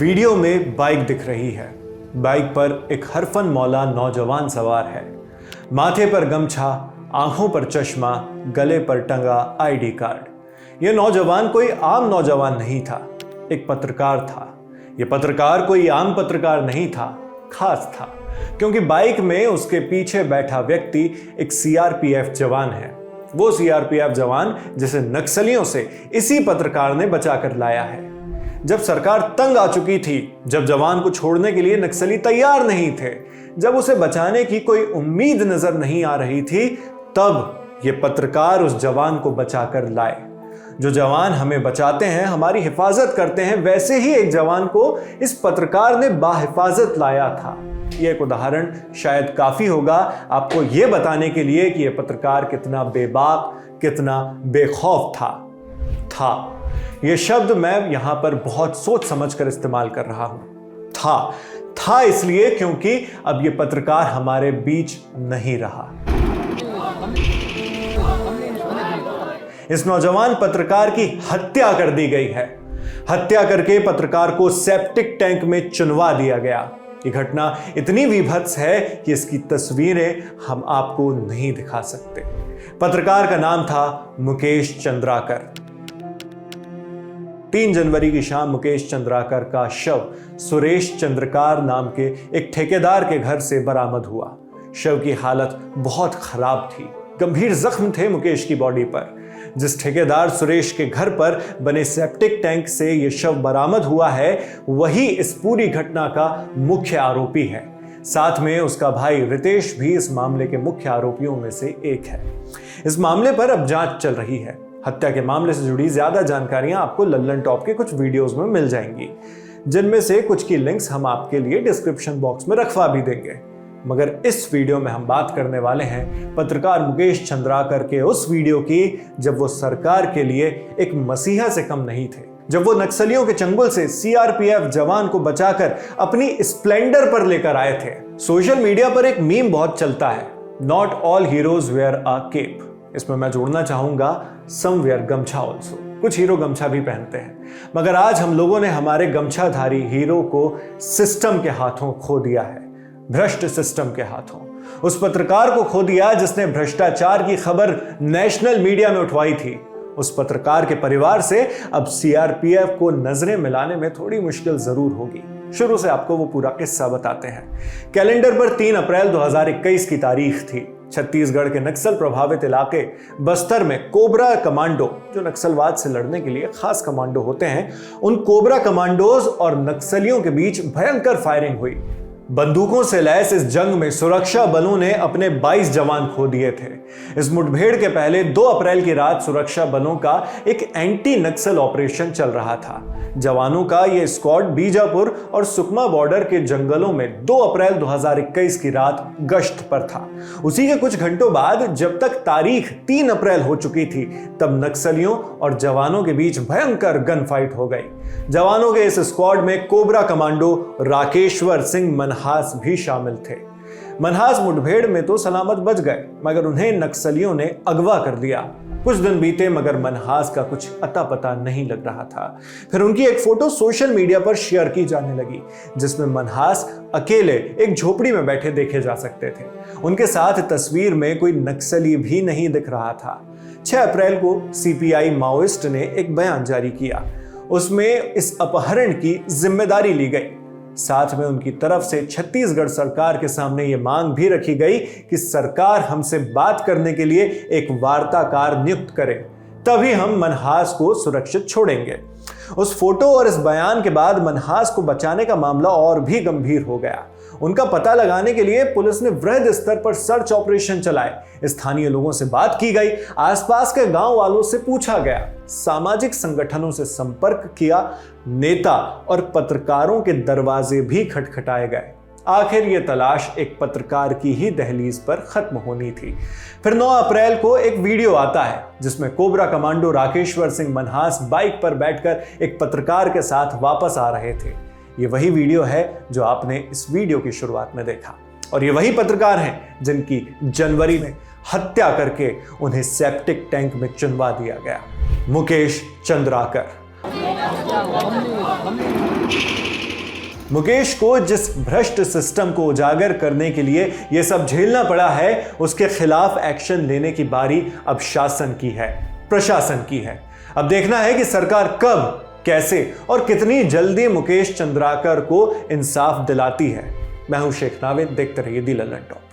Video में bike दिख रही है। बाइक पर एक हरफन मौला नौजवान सवार है। माथे पर गमछा, आंखों पर चश्मा, गले पर टंगा आईडी कार्ड। यह नौजवान कोई आम नौजवान नहीं था, एक पत्रकार था। यह पत्रकार कोई आम पत्रकार नहीं था, खास था, क्योंकि बाइक में उसके पीछे बैठा व्यक्ति एक सीआरपीएफ जवान है। वो सीआरपीएफ जवान जिसे नक्सलियों से इसी पत्रकार ने बचाकर लाया है। जब सरकार तंग आ चुकी थी, जब जवान को छोड़ने के लिए नक्सली तैयार नहीं थे, जब उसे बचाने की कोई उम्मीद नजर नहीं आ रही थी, तब ये पत्रकार उस जवान को बचाकर लाए। जो जवान हमें बचाते हैं, हमारी हिफाजत करते हैं, वैसे ही एक जवान को इस पत्रकार ने बाहिफाजत लाया था। यह एक उदाहरण शायद काफी होगा आपको यह बताने के लिए कि यह पत्रकार कितना बेबाक, कितना बेखौफ था। यह शब्द मैं यहां पर बहुत सोच समझ कर इस्तेमाल कर रहा हूं। था इसलिए क्योंकि अब यह पत्रकार हमारे बीच नहीं रहा। इस नौजवान पत्रकार की हत्या कर दी गई है। हत्या करके पत्रकार को सेप्टिक टैंक में चुनवा दिया गया। ये घटना इतनी विभत्स है कि इसकी तस्वीरें हम आपको नहीं दिखा सकते। पत्रकार का नाम था मुकेश चंद्राकर। 3 जनवरी की शाम मुकेश चंद्राकर का शव सुरेश चंद्रकार नाम के एक ठेकेदार के घर से बरामद हुआ। शव की हालत बहुत खराब थी। गंभीर जख्म थे मुकेश की बॉडी पर। जिस ठेकेदार सुरेश के घर पर बने सेप्टिक टैंक से यह शव बरामद हुआ है, वही इस पूरी घटना का मुख्य आरोपी है। साथ में उसका भाई रितेश भी इस मामले के मुख्य आरोपियों में से एक है। इस मामले पर अब जांच चल रही है। हत्या के मामले से जुड़ी ज्यादा जानकारियां आपको लल्लन टॉप के कुछ वीडियोस में मिल जाएंगी, जिनमें से कुछ की लिंक्स हम आपके लिए डिस्क्रिप्शन बॉक्स में रखवा भी देंगे। मगर इस वीडियो में हम बात करने वाले हैं पत्रकार मुकेश चंद्राकर के उस वीडियो की, जब वो सरकार के लिए एक मसीहा से कम नहीं थे, जब वो नक्सलियों के चंगुल से सीआरपीएफ जवान को बचाकर अपनी स्प्लेंडर पर लेकर आए थे। सोशल मीडिया पर एक मीम बहुत चलता है, not all heroes wear a cape. इसमें मैं जोड़ना चाहूंगा सम वेयर गमछा ऑल्सो। कुछ हीरो गमछा भी पहनते हैं, मगर आज हम लोगों ने हमारे गमछाधारी हीरो को सिस्टम के हाथों खो दिया है, भ्रष्ट सिस्टम के हाथों। उस पत्रकार को खो दिया जिसने भ्रष्टाचार की खबर नेशनल मीडिया में उठवाई थी। उस पत्रकार के परिवार से अब सीआरपीएफ को नजरें मिलाने में थोड़ी मुश्किल जरूर होगी। शुरू से आपको वो पूरा किस्सा बताते हैं। कैलेंडर पर 3 अप्रैल 2021 की तारीख थी। छत्तीसगढ़ के नक्सल प्रभावित इलाके बस्तर में कोबरा कमांडो, जो नक्सलवाद से लड़ने के लिए खास कमांडो होते हैं, उन कोबरा कमांडोज और नक्सलियों के बीच भयंकर फायरिंग हुई। बंदूकों से लैस इस जंग में सुरक्षा बलों ने अपने 22 जवान खो दिए थे। इस मुठभेड़ के पहले 2 अप्रैल की रात सुरक्षा बलों का एक एंटी नक्सल ऑपरेशन चल रहा था। जवानों का यह स्क्वाड बीजापुर और सुकमा बॉर्डर के जंगलों में 2 अप्रैल 2021 की रात गश्त पर था। उसी के कुछ घंटों बाद, जब तक तारीख 3 अप्रैल हो चुकी थी, तब नक्सलियों और जवानों के बीच भयंकर गन फाइट हो गई। जवानों के इस स्क्वाड में कोबरा कमांडो राकेश्वर सिंह मनहास भी शामिल थे। मनहास मुठभेड़ में तो सलामत बच गए, मगर उन्हें नक्सलियों ने अगवा कर दिया। कुछ दिन बीते, मगर मनहास का कुछ अता पता नहीं लग रहा था। फिर उनकी एक फोटो सोशल मीडिया पर शेयर की जाने लगी, जिसमें मनहास अकेले एक झोपड़ी में बैठे देखे जा सकते थे। उनके साथ तस्वीर में कोई नक्सली भी नहीं दिख रहा था। 6 अप्रैल को सीपीआई माओइस्ट ने एक बयान जारी किया। उसमें इस अपहरण की जिम्मेदारी ली गई। साथ में उनकी तरफ से छत्तीसगढ़ सरकार के सामने यह मांग भी रखी गई कि सरकार हमसे बात करने के लिए एक वार्ताकार नियुक्त करे, तभी हम मनहास को सुरक्षित छोड़ेंगे। उस फोटो और इस बयान के बाद मनहास को बचाने का मामला और भी गंभीर हो गया। उनका पता लगाने के लिए पुलिस ने वृहद स्तर पर सर्च ऑपरेशन चलाए। स्थानीय लोगों से बात की गई, आसपास के गांव वालों से पूछा गया, सामाजिक संगठनों से संपर्क किया, नेता और पत्रकारों के दरवाजे भी खटखटाए गए। आखिर ये तलाश एक पत्रकार की ही दहलीज पर खत्म होनी थी। फिर 9 अप्रैल को एक वीडियो आता है, जिसमें cobra commando Rakeshwar Singh Manhas bike पर बैठकर एक पत्रकार के साथ वापस आ रहे थे। ये वही वीडियो है जो आपने इस वीडियो की शुरुआत में देखा, और ये वही पत्रकार हैं जिनकी जनवरी में हत्या करके उन्हें सेप्टिक टैंक में चुनवा दिया गया। मुकेश चंद्राकर। मुकेश को जिस भ्रष्ट सिस्टम को उजागर करने के लिए यह सब झेलना पड़ा है, उसके खिलाफ एक्शन लेने की बारी अब शासन की है, प्रशासन की है। अब देखना है कि सरकार कब, कैसे और कितनी जल्दी मुकेश चंद्राकर को इंसाफ दिलाती है। मैं हूं शेख नाविद, देखते रहिए दी लल्लन टॉक।